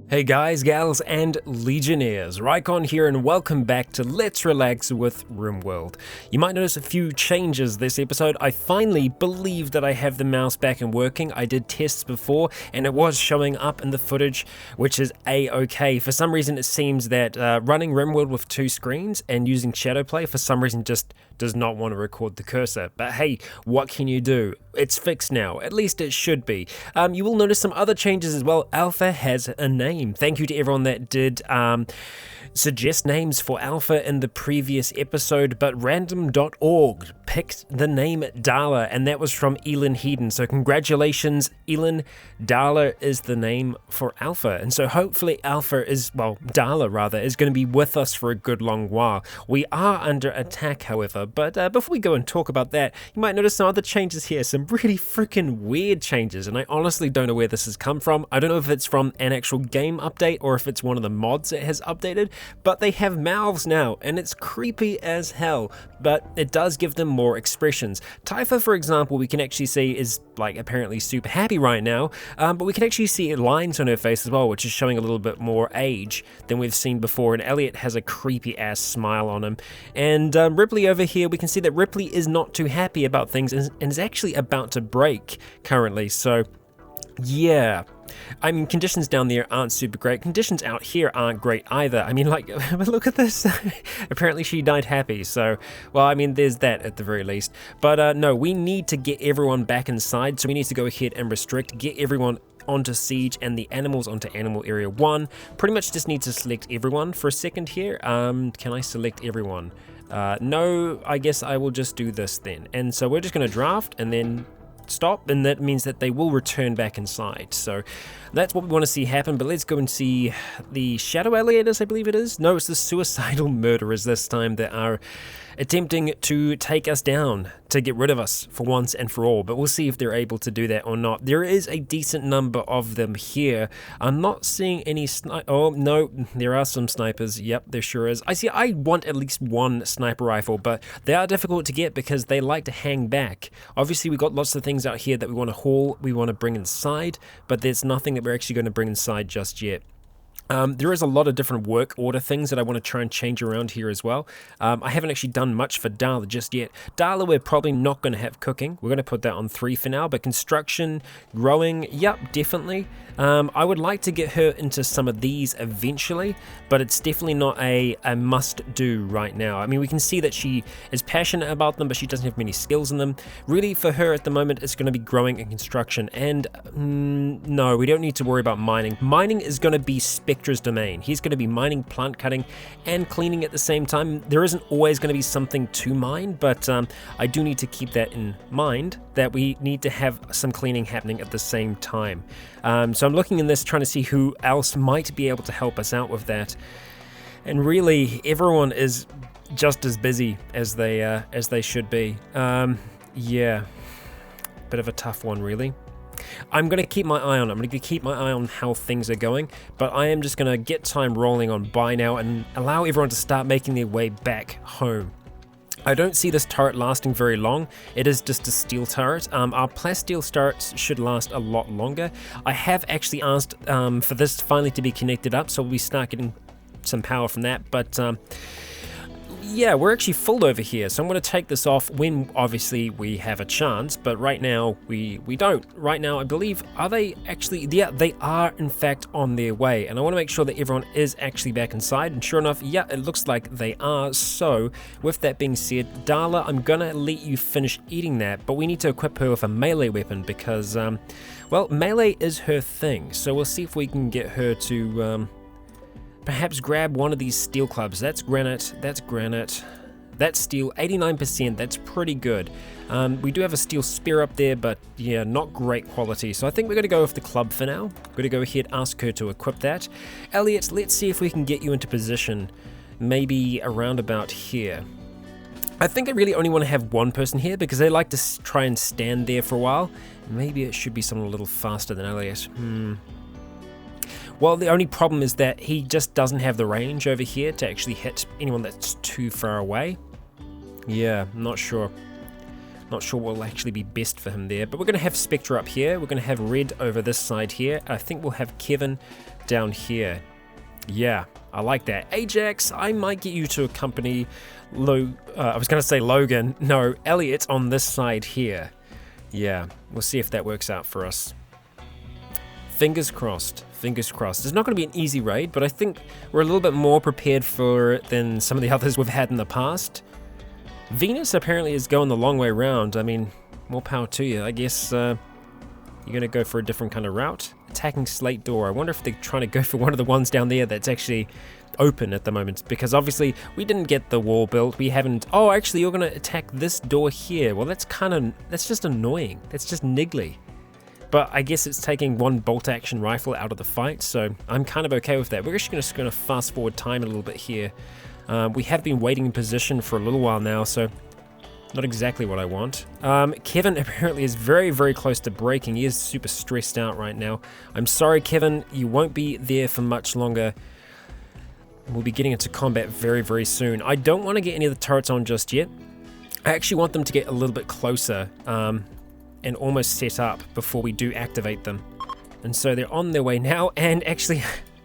Hey guys, gals, and Legionnaires, Rycon here and welcome back to Let's Relax with Rimworld. You might notice a few changes this episode. I finally believe that I have the mouse back and working. I did tests before and it was showing up in the footage, which is a-okay. For some reason it seems that running Rimworld with two screens and using Shadowplay for some reason just does not want to record the cursor. But hey, what can you do? It's fixed now, at least it should be. You will notice some other changes as well. Alpha has a name. Thank you to everyone that did suggest names for Alpha in the previous episode, but random.org picked the name Darla, and that was from Elin Hedon. So congratulations, Elin. Darla is the name for Alpha, and so hopefully Alpha is, well, Darla rather, is going to be with us for a good long while. We are under attack, however, but before we go and talk about that, you might notice some other changes here, some really freaking weird changes, and I honestly don't know where this has come from. I don't know if it's from an actual game update or if it's one of the mods that has updated, but they have mouths now, and it's creepy as hell, but it does give them more expressions. Typha, for example, we can actually see is like apparently super happy right now, but we can actually see lines on her face as well, which is showing a little bit more age than we've seen before, and Elliot has a creepy ass smile on him. And Ripley over here, we can see that Ripley is not too happy about things and is actually about to break currently, so yeah. I mean, conditions down there aren't super great. Conditions out here aren't great either. I mean, like, look at this. Apparently she died happy. So, well, I mean, there's that at the very least. But no, we need to get everyone back inside. So we need to go ahead and restrict, get everyone onto siege and the animals onto animal area 1. Pretty much just need to select everyone for a second here. Can I select everyone? No, I guess I will just do this then. And so we're just going to draft and then stop, and that means that they will return back inside. So that's what we want to see happen, but let's go and see the shadow alligators, I believe it is. No, it's the suicidal murderers this time that are attempting to take us down, to get rid of us for once and for all, but we'll see if they're able to do that or not. There is a decent number of them here. I'm not seeing any oh no, there are some snipers. Yep, there sure is. I want at least one sniper rifle, but they are difficult to get because they like to hang back. Obviously we got lots of things out here that we want to haul, we want to bring inside, but there's nothing that we're actually going to bring inside just yet. There is a lot of different work order things that I want to try and change around here as well. I haven't actually done much for Darla just yet. Darla, we're probably not going to have cooking. We're going to put that on 3 for now, but construction, growing, yep, definitely. I would like to get her into some of these eventually, but it's definitely not a must-do right now. I mean, we can see that she is passionate about them, but she doesn't have many skills in them. Really, for her at the moment, it's going to be growing and construction, and no, we don't need to worry about mining. Mining is going to be Spectra's domain. He's going to be mining, plant cutting, and cleaning at the same time. There isn't always going to be something to mine, but I do need to keep that in mind, that we need to have some cleaning happening at the same time. So I'm looking in this, trying to see who else might be able to help us out with that. And really, everyone is just as busy as they should be. Yeah, bit of a tough one, really. I'm going to keep my eye on it. I'm going to keep my eye on how things are going, but I am just going to get time rolling on by now and allow everyone to start making their way back home. I don't see this turret lasting very long. It is just a steel turret. Our plasteel turrets should last a lot longer. I have actually asked for this finally to be connected up, so we start getting some power from that, but yeah, we're actually full over here, so I'm going to take this off when obviously we have a chance, but right now we don't. Right now, I believe, are they actually, yeah, they are in fact on their way, and I want to make sure that everyone is actually back inside, and sure enough, yeah, it looks like they are. So with that being said, Darla, I'm going to let you finish eating that, but we need to equip her with a melee weapon because, well, melee is her thing, so we'll see if we can get her to perhaps grab one of these steel clubs. That's granite, that's granite, that's steel, 89%, that's pretty good. We do have a steel spear up there, but yeah, not great quality. So I think we're going to go with the club for now. We're going to go ahead, ask her to equip that. Elliot, let's see if we can get you into position, maybe around about here. I think I really only want to have one person here because they like to try and stand there for a while. Maybe it should be someone a little faster than Elliot. Well, the only problem is that he just doesn't have the range over here to actually hit anyone that's too far away. Yeah, I'm not sure. Not sure what will actually be best for him there, but we're going to have Spectre up here. We're going to have Red over this side here. I think we'll have Kevin down here. Yeah, I like that. Ajax, I might get you to accompany I was going to say Logan. No, Elliot on this side here. Yeah, we'll see if that works out for us. Fingers crossed. Fingers crossed. It's not going to be an easy raid, but I think we're a little bit more prepared for it than some of the others we've had in the past. Venus apparently is going the long way round. I mean, more power to you. I guess you're going to go for a different kind of route. Attacking Slate Door. I wonder if they're trying to go for one of the ones down there that's actually open at the moment. Because obviously we didn't get the wall built. We haven't... Oh, actually you're going to attack this door here. Well, that's just annoying. That's just niggly. But I guess it's taking one bolt action rifle out of the fight. So I'm kind of okay with that. We're actually just going to fast forward time a little bit here. We have been waiting in position for a little while now, so not exactly what I want. Kevin apparently is very, very close to breaking. He is super stressed out right now. I'm sorry, Kevin, you won't be there for much longer. We'll be getting into combat very, very soon. I don't want to get any of the turrets on just yet. I actually want them to get a little bit closer and almost set up before we do activate them. And so they're on their way now, and actually...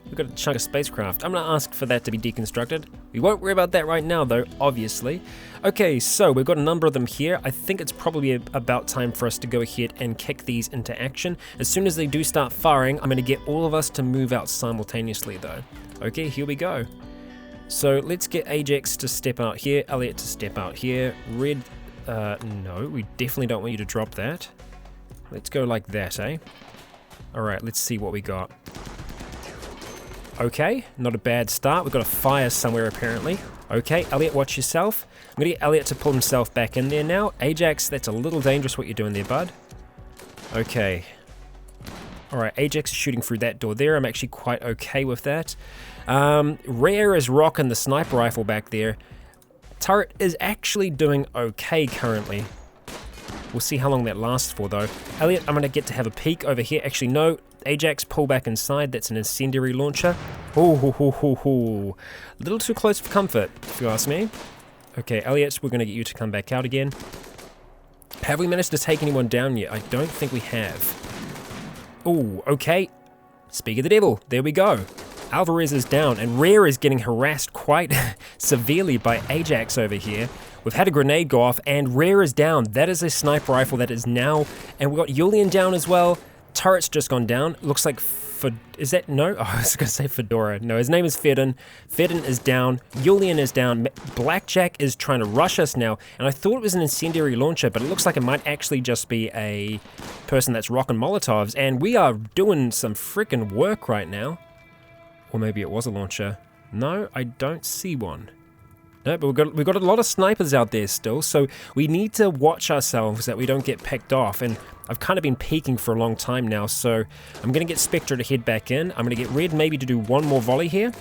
We've got a chunk of spacecraft. I'm going to ask for that to be deconstructed. We won't worry about that right now, though, obviously. Okay, so we've got a number of them here. I think it's probably about time for us to go ahead and kick these into action. As soon as they do start firing, I'm going to get all of us to move out simultaneously, though. Okay, here we go. So let's get Ajax to step out here, Elliot to step out here. Red, no, we definitely don't want you to drop that. Let's go like that, eh? Alright, let's see what we got. Okay, not a bad start. We've got a fire somewhere apparently. Okay, Elliot, watch yourself. I'm going to get Elliot to pull himself back in there now. Ajax, that's a little dangerous what you're doing there, bud. Okay. Alright, Ajax is shooting through that door there. I'm actually quite okay with that. Rare is rocking the sniper rifle back there. Turret is actually doing okay currently. We'll see how long that lasts for, though. Elliot, I'm going to get to have a peek over here. Actually, no. Ajax, pull back inside. That's an incendiary launcher. Oh, ho, ho, ho, ho. A little too close for comfort, if you ask me. Okay, Elliot, we're going to get you to come back out again. Have we managed to take anyone down yet? I don't think we have. Oh, okay. Speak of the devil. There we go. Alvarez is down, and Rare is getting harassed quite severely by Ajax over here. We've had a grenade go off, and Rare is down. That is a sniper rifle that is now... And we've got Julian down as well. Turret's just gone down. Looks like... Is that... No? Oh, I was going to say Fedora. No, his name is Fedon. Fedon is down. Julian is down. Blackjack is trying to rush us now. And I thought it was an incendiary launcher, but it looks like it might actually just be a person that's rocking Molotovs. And we are doing some freaking work right now. Or maybe it was a launcher. No, I don't see one. No, but we've got a lot of snipers out there still, so we need to watch ourselves that we don't get picked off. And I've kind of been peeking for a long time now, so I'm going to get Spectre to head back in. I'm going to get Red maybe to do one more volley here,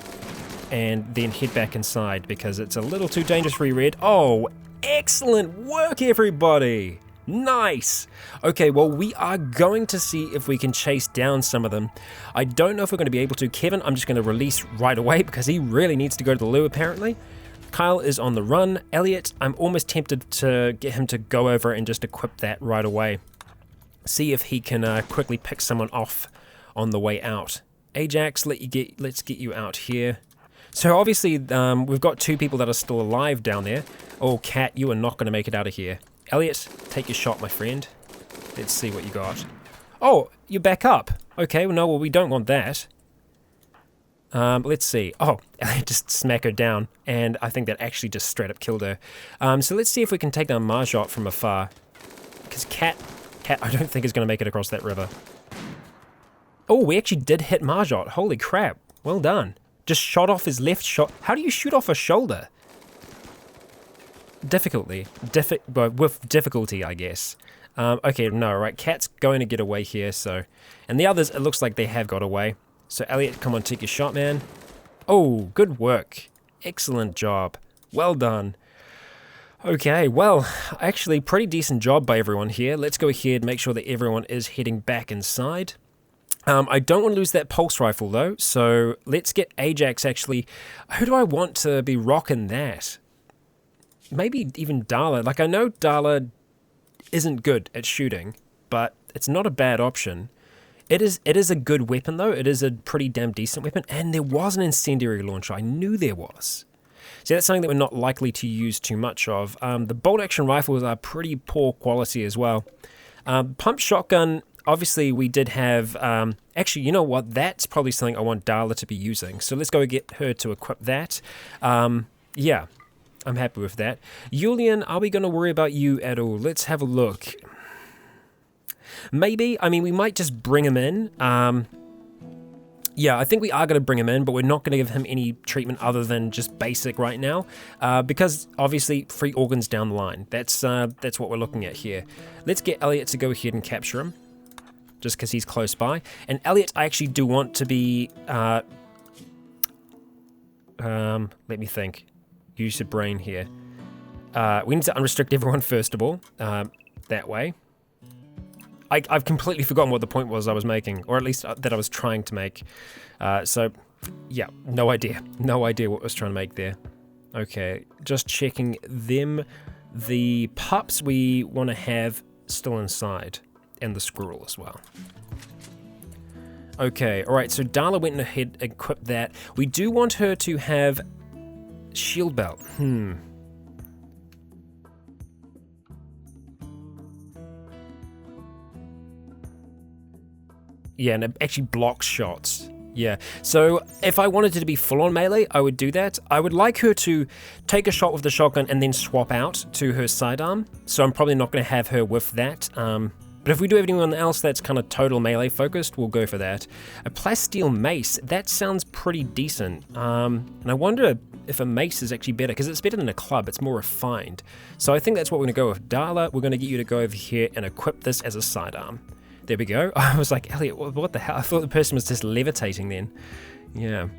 and then head back inside, because it's a little too dangerous for you, Red. Oh, excellent work, everybody! Nice! Okay, well, we are going to see if we can chase down some of them. I don't know if we're going to be able to. Kevin, I'm just going to release right away, because he really needs to go to the loo, apparently. Kyle is on the run. Elliot, I'm almost tempted to get him to go over and just equip that right away. See if he can quickly pick someone off on the way out. Ajax, let's get you out here. So obviously, we've got two people that are still alive down there. Oh, Cat, you are not going to make it out of here. Elliot, take your shot, my friend. Let's see what you got. Oh, you're back up. Okay, well, no, well, we don't want that. Let's see. Oh, I just smack her down, and I think that actually just straight up killed her. So let's see if we can take down Marjot from afar. Because Cat, I don't think is going to make it across that river. Oh, we actually did hit Marjot. Holy crap. Well done. Just shot off his left shot. How do you shoot off a shoulder? With difficulty, I guess. Okay, no, right. Cat's going to get away here, so... And the others, it looks like they have got away. So, Elliot, come on, take your shot, man. Oh, good work. Excellent job. Well done. Okay, well, actually, pretty decent job by everyone here. Let's go ahead and make sure that everyone is heading back inside. I don't want to lose that pulse rifle, though, so let's get Ajax, actually. Who do I want to be rocking that? Maybe even Darla. Like, I know Darla isn't good at shooting, but it's not a bad option. It is a good weapon, though. It is a pretty damn decent weapon, and there was an incendiary launcher. I knew there was. See, that's something that we're not likely to use too much of. The bolt-action rifles are pretty poor quality as well. Pump shotgun, obviously we did have... actually, you know what? That's probably something I want Darla to be using. So let's go get her to equip that. Yeah, I'm happy with that. Julian, are we going to worry about you at all? Let's have a look. Maybe. I mean, we might just bring him in. Yeah, I think we are going to bring him in, but we're not going to give him any treatment other than just basic right now, because obviously free organs down the line. That's what we're looking at here. Let's get Elliot to go ahead and capture him, just because he's close by. And Elliot, I actually do want to be... let me think. Use your brain here. We need to unrestrict everyone first of all. That way. I've completely forgotten what the point was I was making, or at least that I was trying to make. So, yeah, no idea. No idea what I was trying to make there. Okay, just checking them. The pups we want to have still inside, and the squirrel as well. Okay, alright, so Darla went ahead and equipped that. We do want her to have shield belt. Yeah, and it actually blocks shots. Yeah, so if I wanted it to be full-on melee, I would do that. I would like her to take a shot with the shotgun and then swap out to her sidearm. So I'm probably not going to have her with that. But if we do have anyone else that's kind of total melee focused, we'll go for that. A plasteel mace, that sounds pretty decent. And I wonder if a mace is actually better, because it's better than a club, it's more refined. So I think that's what we're going to go with. Darla, we're going to get you to go over here and equip this as a sidearm. There we go. I was like, Elliot, what the hell? I thought the person was just levitating then. Yeah.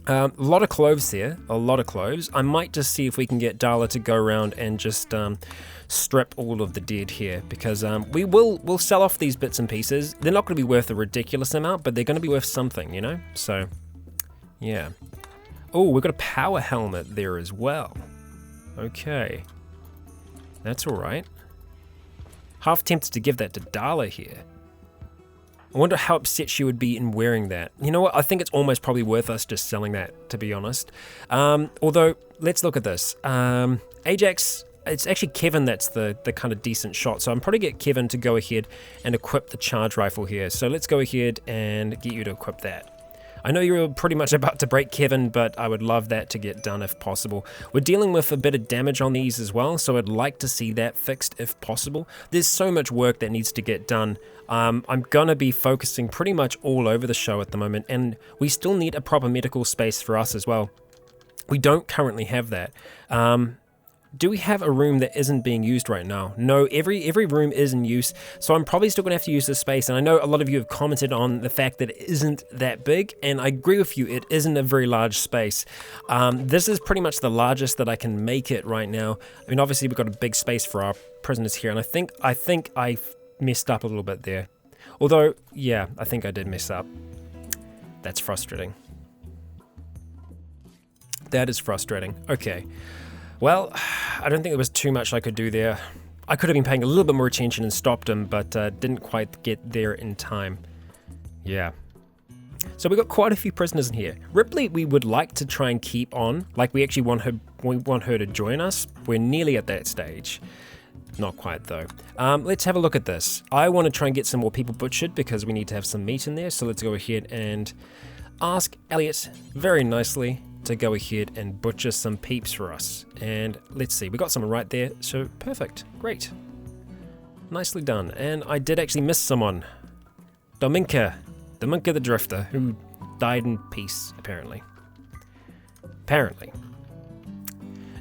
A lot of cloves there. A lot of cloves. I might just see if we can get Darla to go around and just strip all of the dead here. Because we'll sell off these bits and pieces. They're not going to be worth a ridiculous amount, but they're going to be worth something, you know? So, yeah. Oh, we've got a power helmet there as well. Okay. That's alright. Half tempted to give that to Darla here. I wonder how upset she would be in wearing that. You know what? I think it's almost probably worth us just selling that, to be honest. Although, let's look at this. Ajax, it's actually Kevin that's the kind of decent shot. So I'm probably get Kevin to go ahead and equip the charge rifle here. So let's go ahead and get you to equip that. I know you're pretty much about to break Kevin, but I would love that to get done if possible. We're dealing with a bit of damage on these as well, so I'd like to see that fixed if possible. There's so much work that needs to get done. I'm going to be focusing pretty much all over the show at the moment, and we still need a proper medical space for us as well. We don't currently have that. Do we have a room that isn't being used right now? No, every room is in use, so I'm probably still going to have to use this space, and I know a lot of you have commented on the fact that it isn't that big, and I agree with you, it isn't a very large space. This is pretty much the largest that I can make it right now. I mean, obviously we've got a big space for our prisoners here, and I think I messed up a little bit there. Although, yeah, I think I did mess up. That's frustrating. That is frustrating. Okay. Well, I don't think there was too much I could do there. I could have been paying a little bit more attention and stopped him, but didn't quite get there in time. Yeah. So we got quite a few prisoners in here. Ripley, we would like to try and keep on. Like, we actually want her to join us. We're nearly at that stage. Not quite, though. Let's have a look at this. I want to try and get some more people butchered because we need to have some meat in there. So let's go ahead and ask Elliot very nicely to go ahead and butcher some peeps for us. And let's see, we got someone right there, so perfect, great. Nicely done. And I did actually miss someone. Dominka the Drifter, who died in peace, apparently. It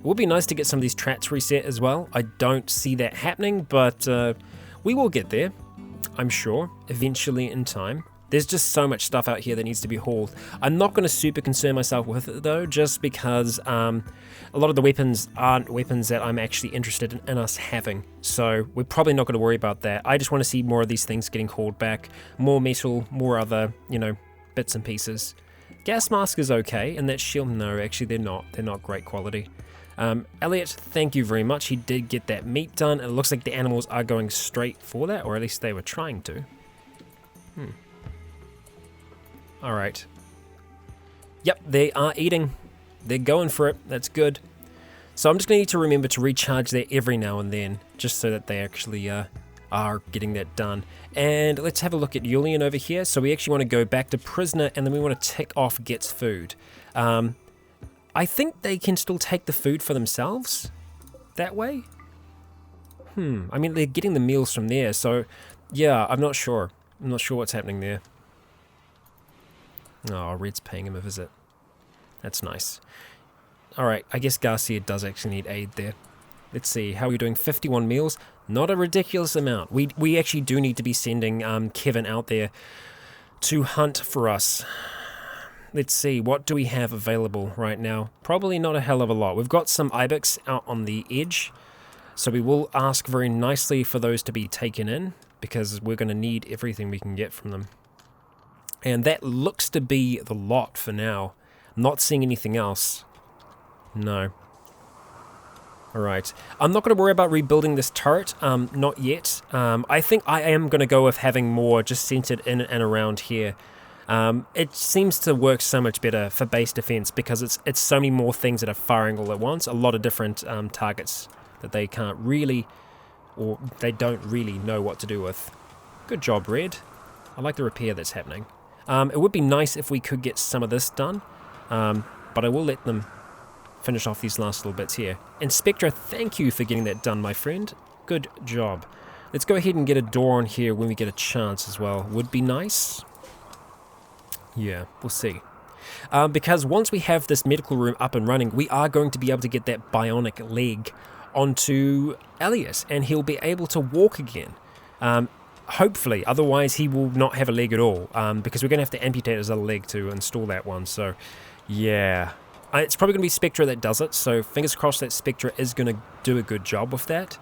would be nice to get some of these trats reset as well. I don't see that happening, but we will get there, I'm sure, eventually in time. There's just so much stuff out here that needs to be hauled. I'm not going to super concern myself with it though, just because a lot of the weapons aren't weapons that I'm actually interested in us having. So we're probably not going to worry about that. I just want to see more of these things getting hauled back. More metal, more other, you know, bits and pieces. Gas mask is okay, and that shield, no, actually they're not. They're not great quality. Elliot, thank you very much. He did get that meat done. It looks like the animals are going straight for that, or at least they were trying to. Alright. Yep, they are eating. They're going for it. That's good. So I'm just going to need to remember to recharge that every now and then, just so that they actually are getting that done. And let's have a look at Julian over here. So we actually want to go back to prisoner, and then we want to tick off gets food. I think they can still take the food for themselves that way. I mean, they're getting the meals from there, so yeah, I'm not sure. I'm not sure what's happening there. Oh, Red's paying him a visit. That's nice. Alright, I guess Garcia does actually need aid there. Let's see, how are we doing? 51 meals? Not a ridiculous amount. We actually do need to be sending Kevin out there to hunt for us. Let's see, what do we have available right now? Probably not a hell of a lot. We've got some ibex out on the edge, so we will ask very nicely for those to be taken in, because we're going to need everything we can get from them. And that looks to be the lot for now. I'm not seeing anything else. No. Alright. I'm not going to worry about rebuilding this turret. Not yet. I think I am going to go with having more just centered in and around here. It seems to work so much better for base defense because it's so many more things that are firing all at once. A lot of different targets that they can't really, or they don't really know what to do with. Good job, Red. I like the repair that's happening. It would be nice if we could get some of this done, but I will let them finish off these last little bits here. And Spectra, thank you for getting that done, my friend. Good job. Let's go ahead and get a door on here when we get a chance as well. Would be nice. Yeah, we'll see. Because once we have this medical room up and running, we are going to be able to get that bionic leg onto Elias, and he'll be able to walk again. Hopefully, otherwise he will not have a leg at all, because we're going to have to amputate his other leg to install that one, so yeah. It's probably going to be Spectra that does it, so fingers crossed that Spectra is going to do a good job with that.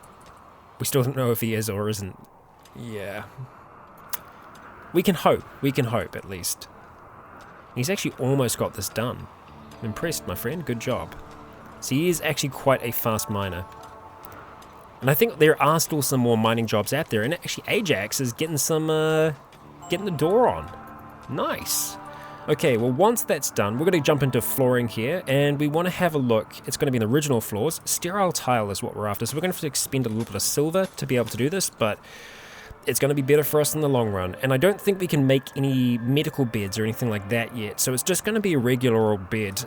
We still don't know if he is or isn't. Yeah. We can hope at least. He's actually almost got this done. I'm impressed, my friend, good job. So he is actually quite a fast miner. And I think there are still some more mining jobs out there, and actually Ajax is getting some, getting the door on. Nice. Okay, well once that's done, we're going to jump into flooring here, and we want to have a look. It's going to be in the original floors. Sterile tile is what we're after, so we're going to have to expend a little bit of silver to be able to do this, but it's going to be better for us in the long run. And I don't think we can make any medical beds or anything like that yet, so it's just going to be a regular old bed.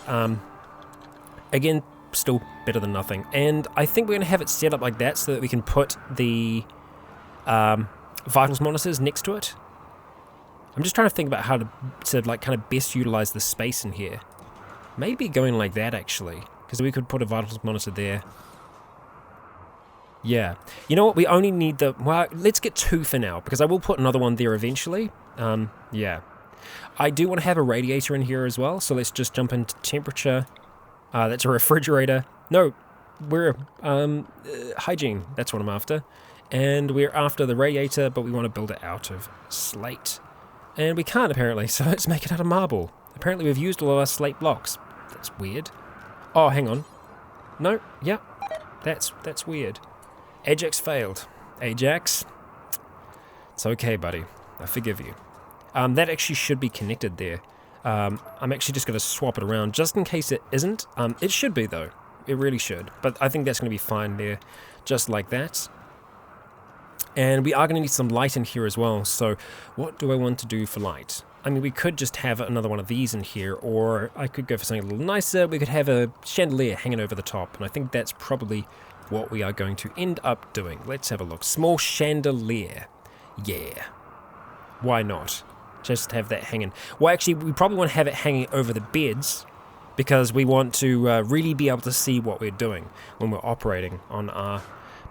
Again, still better than nothing. And I think we're going to have it set up like that so that we can put the vitals monitors next to it. I'm just trying to think about how to like kind of best utilize the space in here. Maybe going like that actually, because we could put a vitals monitor there. Yeah. You know what? We only need the... Well, let's get 2 for now, because I will put another one there eventually. Yeah. I do want to have a radiator in here as well, so let's just jump into temperature. That's a refrigerator. No, we're... hygiene. That's what I'm after. And we're after the radiator, but we want to build it out of slate. And we can't, apparently, so let's make it out of marble. Apparently we've used all of our slate blocks. That's weird. Oh, hang on. No, yeah. That's weird. Ajax failed. Ajax? It's okay, buddy. I forgive you. That actually should be connected there. I'm actually just going to swap it around just in case it isn't. It should be, though. It really should. But I think that's going to be fine there, just like that. And we are going to need some light in here as well. So what do I want to do for light? I mean, we could just have another one of these in here, or I could go for something a little nicer. We could have a chandelier hanging over the top, and I think that's probably what we are going to end up doing. Let's have a look. Small chandelier. Yeah. Why not? Just have that hanging. Well, actually, we probably want to have it hanging over the beds, because we want to really be able to see what we're doing when we're operating on our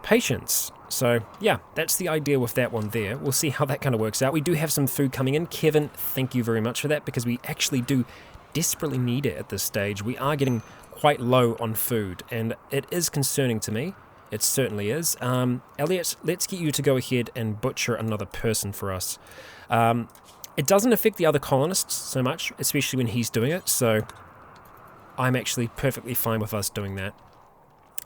patients. So, yeah, that's the idea with that one there. We'll see how that kind of works out. We do have some food coming in. Kevin, thank you very much for that, because we actually do desperately need it at this stage. We are getting quite low on food, and it is concerning to me. It certainly is. Elliot, let's get you to go ahead and butcher another person for us. It doesn't affect the other colonists so much, especially when he's doing it, so I'm actually perfectly fine with us doing that.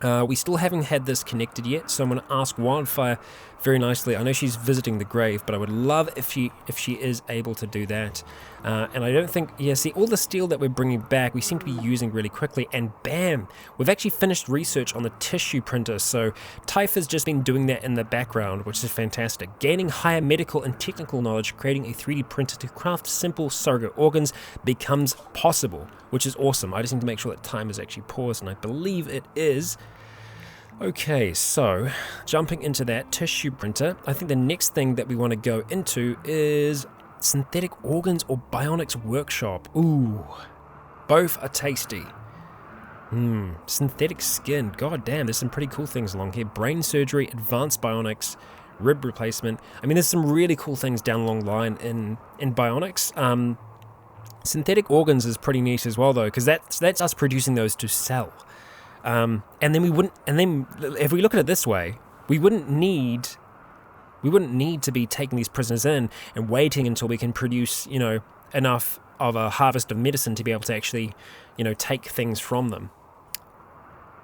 We still haven't had this connected yet, so I'm going to ask Wildfire very nicely. I know she's visiting the grave, but I would love if she is able to do that. And I don't think, yeah, see, all the steel that we're bringing back, we seem to be using really quickly, and bam, we've actually finished research on the tissue printer, so Typha's just been doing that in the background, which is fantastic. Gaining higher medical and technical knowledge, creating a 3D printer to craft simple surrogate organs becomes possible, which is awesome. I just need to make sure that time is actually paused, and I believe it is. Okay, so jumping into that tissue printer, I think the next thing that we want to go into is synthetic organs or bionics workshop. Ooh, both are tasty. Synthetic skin, god damn, there's some pretty cool things along here. Brain surgery, advanced bionics, rib replacement. I mean, there's some really cool things down along the line in bionics. Synthetic organs is pretty neat as well though, because that's us producing those to sell. And then if we look at it this way, we wouldn't need to be taking these prisoners in and waiting until we can produce, enough of a harvest of medicine to be able to actually, take things from them.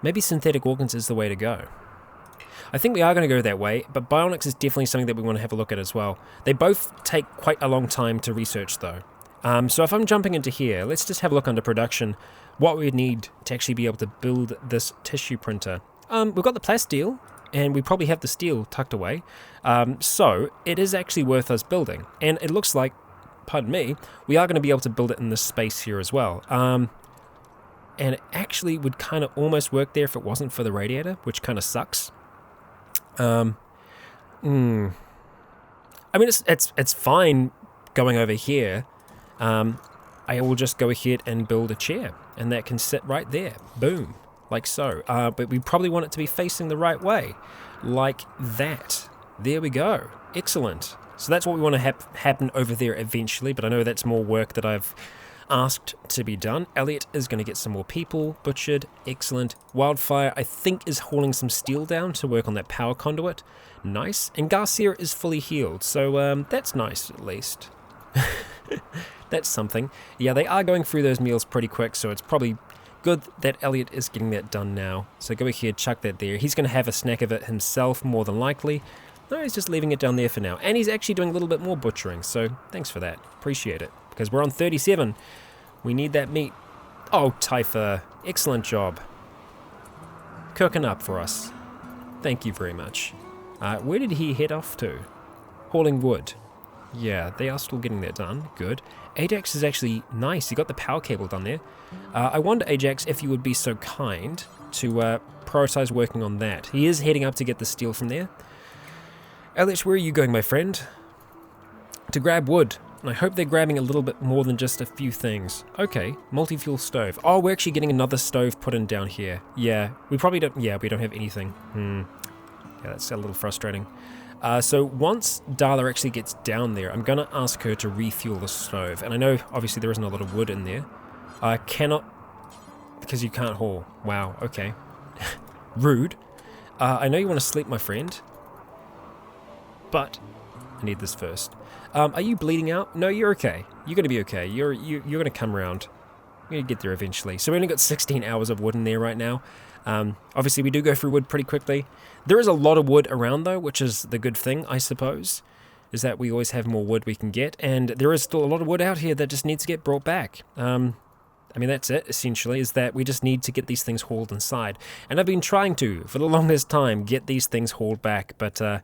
Maybe synthetic organs is the way to go. I think we are going to go that way, but bionics is definitely something that we want to have a look at as well. They both take quite a long time to research though. So if I'm jumping into here, let's just have a look under production, what we need to actually be able to build this tissue printer. We've got the plasteel, and we probably have the steel tucked away, so it is actually worth us building. And it looks like, pardon me, we are going to be able to build it in this space here as well. And it actually would kind of almost work there if it wasn't for the radiator, which kind of sucks. I mean, it's fine going over here. I will just go ahead and build a chair, and that can sit right there. Boom. Like so. But we probably want it to be facing the right way. Like that. There we go. Excellent. So that's what we want to happen over there eventually, but I know that's more work that I've asked to be done. Elliot is going to get some more people butchered. Excellent. Wildfire, I think, is hauling some steel down to work on that power conduit. Nice. And Garcia is fully healed, so that's nice at least. That's something. Yeah, they are going through those meals pretty quick, so it's probably good that Elliot is getting that done now. So go ahead, chuck that there. He's going to have a snack of it himself, more than likely. No, he's just leaving it down there for now. And he's actually doing a little bit more butchering, so thanks for that. Appreciate it. Because we're on 37. We need that meat. Oh, Typha. Excellent job. Cooking up for us. Thank you very much. Where did he head off to? Hauling wood. Yeah, they are still getting that done. Good. Ajax is actually nice. He got the power cable done there. I wonder, Ajax, if you would be so kind to prioritize working on that. He is heading up to get the steel from there. Elliot, where are you going, my friend? To grab wood. And I hope they're grabbing a little bit more than just a few things. Okay, multi-fuel stove. Oh, we're actually getting another stove put in down here. Yeah, we probably don't... Yeah, we don't have anything. Yeah, that's a little frustrating. So once Darla actually gets down there, I'm going to ask her to refuel the stove. And I know, obviously, there isn't a lot of wood in there. I cannot... Because you can't haul. Wow, okay. Rude. I know you want to sleep, my friend. But I need this first. Are you bleeding out? No, you're okay. You're going to be okay. You're going to come around. You're going to get there eventually. So we only got 16 hours of wood in there right now. Obviously, we do go through wood pretty quickly. There is a lot of wood around, though, which is the good thing, I suppose, is that we always have more wood we can get. And there is still a lot of wood out here that just needs to get brought back. I mean, that's it, essentially, is that we just need to get these things hauled inside. And I've been trying to, for the longest time, get these things hauled back. But I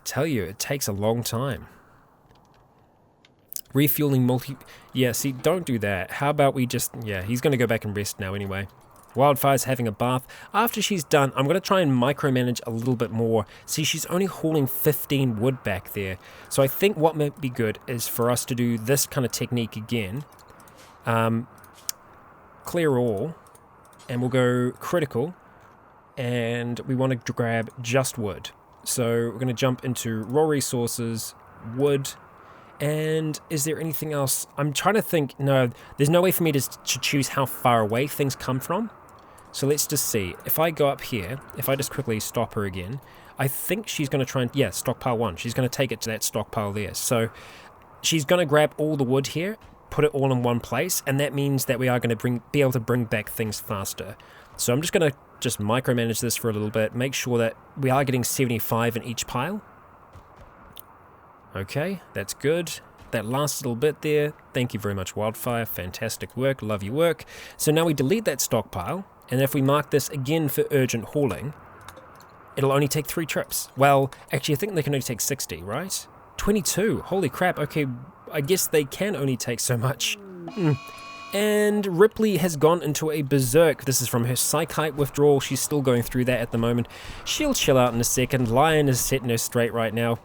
tell you, it takes a long time. Refueling Yeah, see, don't do that. How about we just... Yeah, he's going to go back and rest now anyway. Wildfire's having a bath. After she's done, I'm going to try and micromanage a little bit more. See, she's only hauling 15 wood back there. So I think what might be good is for us to do this kind of technique again. Clear all. And we'll go critical. And we want to grab just wood. So we're going to jump into raw resources, wood... And is there anything else? I'm trying to think. No, there's no way for me to choose how far away things come from. So let's just see. If I go up here, if I just quickly stop her again, I think she's going to try and... Yeah, stockpile 1. She's going to take it to that stockpile there. So she's going to grab all the wood here, put it all in one place, and that means that we are going to be able to bring back things faster. So I'm just going to just micromanage this for a little bit. Make sure that we are getting 75 in each pile. Okay, that's good. That last little bit there. Thank you very much, Wildfire. Fantastic work. Love your work. So now we delete that stockpile. And if we mark this again for urgent hauling, it'll only take 3 trips. Well, actually, I think they can only take 60, right? 22. Holy crap. Okay, I guess they can only take so much. And Ripley has gone into a berserk. This is from her psychite withdrawal. She's still going through that at the moment. She'll chill out in a second. Lion is setting her straight right now.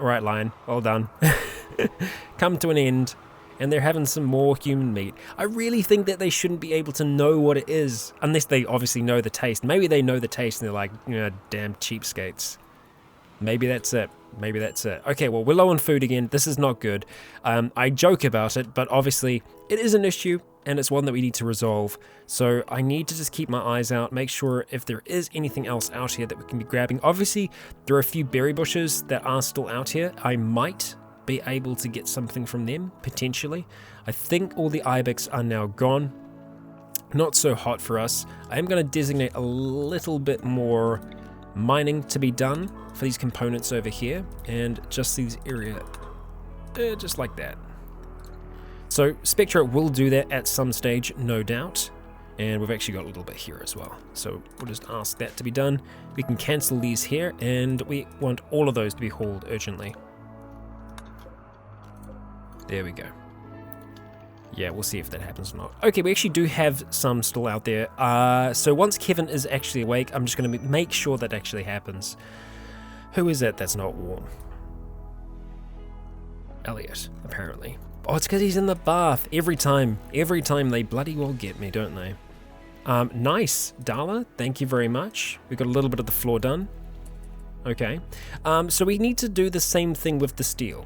All right, Lion. Well done. Come to an end. And they're having some more human meat. I really think that they shouldn't be able to know what it is. Unless they obviously know the taste. Maybe they know the taste and they're like, you know, damn cheapskates. Maybe that's it. Maybe that's it. Okay, well, we're low on food again. This is not good. I joke about it, but obviously it is an issue, and it's one that we need to resolve. So I need to just keep my eyes out, make sure if there is anything else out here that we can be grabbing. Obviously, there are a few berry bushes that are still out here. I might be able to get something from them, potentially. I think all the ibex are now gone. Not so hot for us. I am going to designate a little bit more mining to be done for these components over here, and just these area, just like that. So Spectra will do that at some stage, no doubt, and we've actually got a little bit here as well. So we'll just ask that to be done. We can cancel these here, and we want all of those to be hauled urgently. There we go. Yeah, we'll see if that happens or not. Okay, we actually do have some still out there. So once Kevin is actually awake, I'm just going to make sure that actually happens. Who is it that's not warm? Elliot, apparently. Oh, it's because he's in the bath. Every time they bloody well get me, don't they? Nice, Darla. Thank you very much. We got a little bit of the floor done. Okay. So we need to do the same thing with the steel.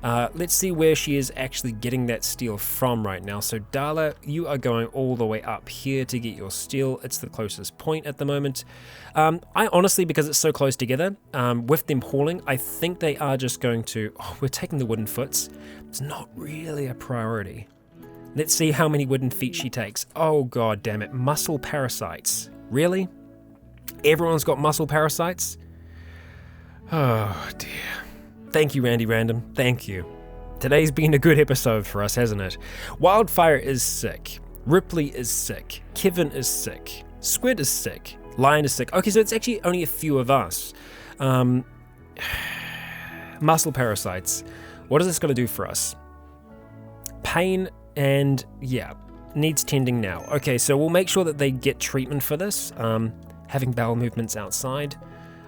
Let's see where she is actually getting that steel from right now. So Darla, you are going all the way up here to get your steel. It's the closest point at the moment. I honestly, because it's so close together, with them hauling, I think they are just going to... Oh, we're taking the wooden foots. It's not really a priority. Let's see how many wooden feet she takes. Oh, god damn it. Muscle parasites. Really? Everyone's got muscle parasites? Oh, dear. Thank you, Randy Random. Thank you. Today's been a good episode for us, hasn't it? Wildfire is sick. Ripley is sick. Kevin is sick. Squid is sick. Lion is sick. Okay, so it's actually only a few of us. Muscle parasites. What is this going to do for us? Pain and, yeah, needs tending now. Okay, so we'll make sure that they get treatment for this. Having bowel movements outside.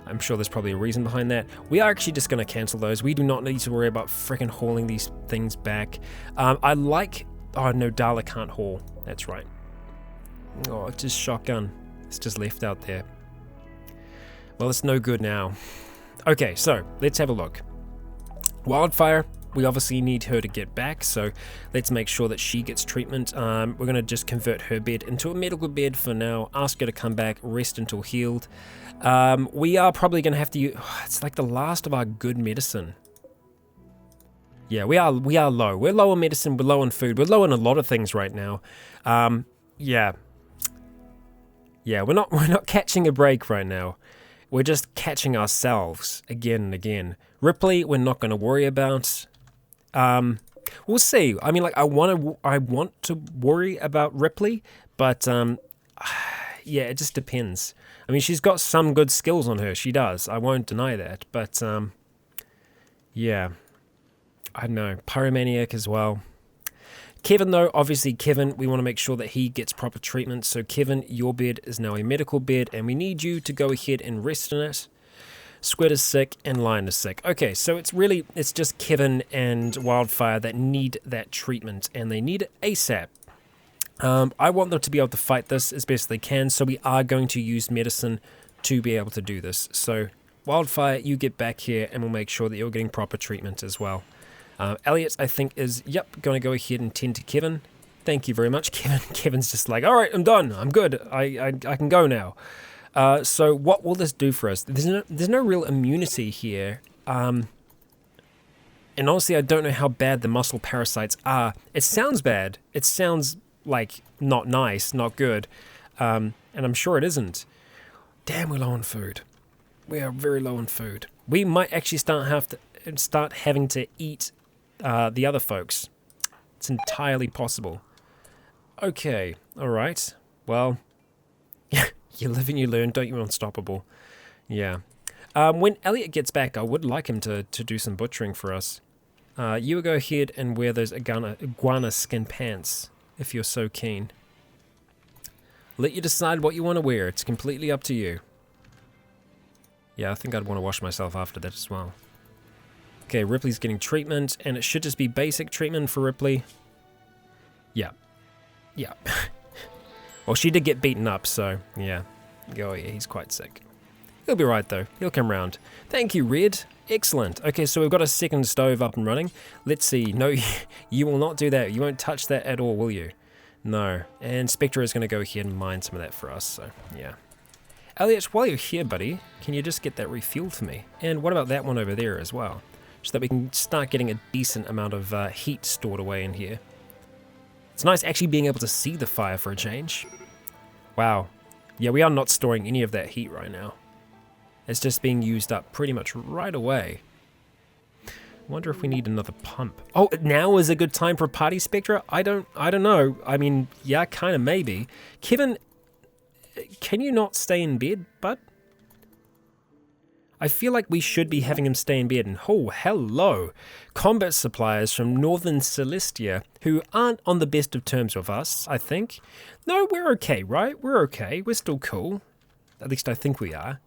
I'm sure there's probably a reason behind that. We are actually just going to cancel those. We do not need to worry about freaking hauling these things back. I like... Oh, no, Darla can't haul. That's right. Oh, it's just shotgun. It's just left out there. Well, it's no good now. Okay, so let's have a look. Wildfire, we obviously need her to get back, so let's make sure that she gets treatment. We're going to just convert her bed into a medical bed for now. Ask her to come back, rest until healed. We are probably going to have to use... It's like the last of our good medicine. Yeah, we are low. We're low on medicine, we're low on food, we're low on a lot of things right now. Yeah, we're not catching a break right now. We're just catching ourselves again and again. Ripley, we're not going to worry about. We'll see. I mean, like, I want to worry about Ripley, but yeah, it just depends. I mean, she's got some good skills on her. She does. I won't deny that. But yeah, I don't know. Pyromaniac as well. Kevin, though, obviously Kevin, we want to make sure that he gets proper treatment. So Kevin, your bed is now a medical bed, and we need you to go ahead and rest in it. Squid is sick, and Lion is sick. Okay, so it's just Kevin and Wildfire that need that treatment, and they need it ASAP. I want them to be able to fight this as best they can, so we are going to use medicine to be able to do this. So Wildfire, you get back here, and we'll make sure that you're getting proper treatment as well. Elliot, I think, is, going to go ahead and tend to Kevin. Thank you very much, Kevin. Kevin's just like, all right, I'm done. I'm good. I can go now. So what will this do for us? There's no real immunity here. And honestly, I don't know how bad the muscle parasites are. It sounds bad. It sounds like not nice, not good. And I'm sure it isn't. Damn, we're low on food. We are very low on food. We might actually start having to eat the other folks. It's entirely possible. Okay, alright. Well, you live and you learn, don't you, Unstoppable? Yeah. When Elliot gets back, I would like him to do some butchering for us. You go ahead and wear those iguana skin pants, if you're so keen. Let you decide what you want to wear. It's completely up to you. Yeah, I think I'd want to wash myself after that as well. Okay, Ripley's getting treatment, and it should just be basic treatment for Ripley. Yeah. Yeah. Well, she did get beaten up, so, yeah. Oh, yeah, he's quite sick. He'll be right, though. He'll come round. Thank you, Red. Excellent. Okay, so we've got a second stove up and running. Let's see. No, you will not do that. You won't touch that at all, will you? No. And Spectre is going to go ahead and mine some of that for us, so, yeah. Elliot, while you're here, buddy, can you just get that refueled for me? And what about that one over there as well? So that we can start getting a decent amount of heat stored away in here. It's nice actually being able to see the fire for a change. Wow. Yeah, we are not storing any of that heat right now. It's just being used up pretty much right away. Wonder if we need another pump. Oh, now is a good time for a party, Spectra? I don't know. I mean, yeah, kind of maybe. Kevin, can you not stay in bed, bud? I feel like we should be having him stay in bed. And oh, hello. Combat suppliers from Northern Celestia, who aren't on the best of terms with us, I think. No, we're okay, right? We're okay. We're still cool. At least I think we are.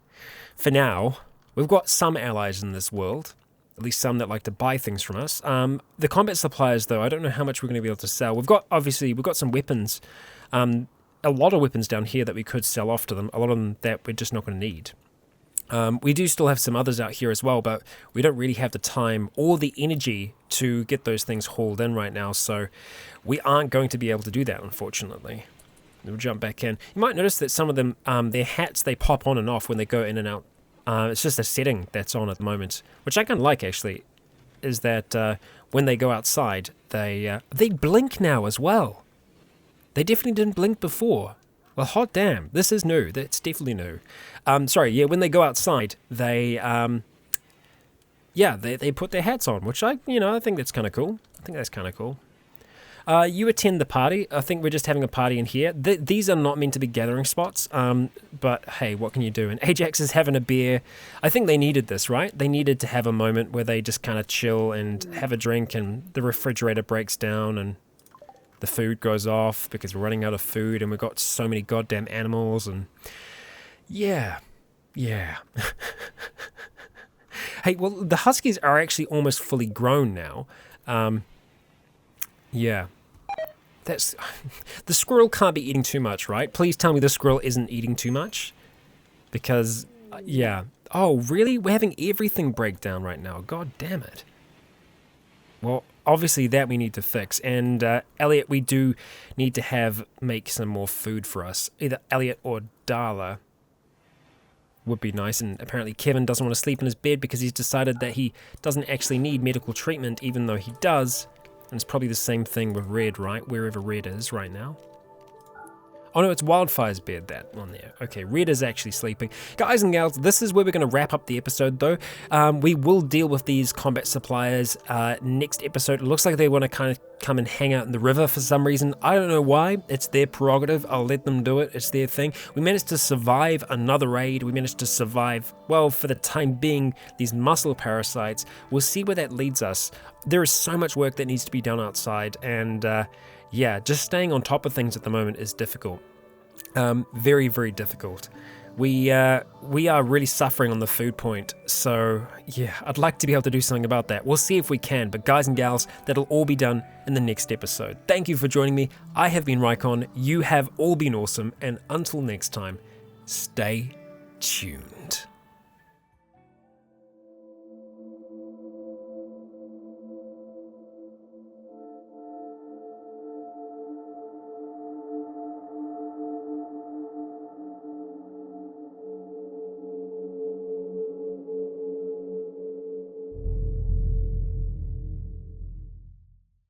For now, we've got some allies in this world. At least some that like to buy things from us. The combat suppliers, though, I don't know how much we're going to be able to sell. We've got some weapons. A lot of weapons down here that we could sell off to them. A lot of them that we're just not going to need. We do still have some others out here as well, but we don't really have the time or the energy to get those things hauled in right now, so we aren't going to be able to do that, unfortunately. We'll jump back in. You might notice that some of them, their hats, they pop on and off when they go in and out. It's just a setting that's on at the moment, which I kind of like, actually, is that when they go outside, they blink now as well. They definitely didn't blink before. Well, hot damn, this is new. That's definitely new. When they go outside, they put their hats on, which I think that's kind of cool. You attend the party. I think we're just having a party in here. These are not meant to be gathering spots, but hey, what can you do? And Ajax is having a beer. I think they needed this, right? They needed to have a moment where they just kind of chill and have a drink, and the refrigerator breaks down, and the food goes off because we're running out of food, and we've got so many goddamn animals, and yeah. Hey, well, the huskies are actually almost fully grown now. Yeah. That's the squirrel can't be eating too much, right? Please tell me the squirrel isn't eating too much. Because, yeah. Oh, really? We're having everything break down right now. God damn it. Well, obviously that we need to fix. And Elliot, we do need to make some more food for us. Either Elliot or Darla would be nice. And apparently Kevin doesn't want to sleep in his bed because he's decided that he doesn't actually need medical treatment, even though he does. And it's probably the same thing with Red, right? Wherever Red is right now. Oh no, it's Wildfire's bed, that one there. Okay, Red is actually sleeping. Guys and gals, this is where we're going to wrap up the episode though. We will deal with these combat suppliers next episode. It looks like they want to kind of come and hang out in the river for some reason. I don't know why. It's their prerogative. I'll let them do it. It's their thing. We managed to survive another raid. We managed to survive, well, for the time being, these muscle parasites. We'll see where that leads us. There is so much work that needs to be done outside, and yeah, just staying on top of things at the moment is difficult. Very, very difficult. We are really suffering on the food point, so yeah, I'd like to be able to do something about that. We'll see if we can, but guys and gals, that'll all be done in the next episode. Thank you for joining me. I have been Rykon. You have all been awesome, and until next time, stay tuned.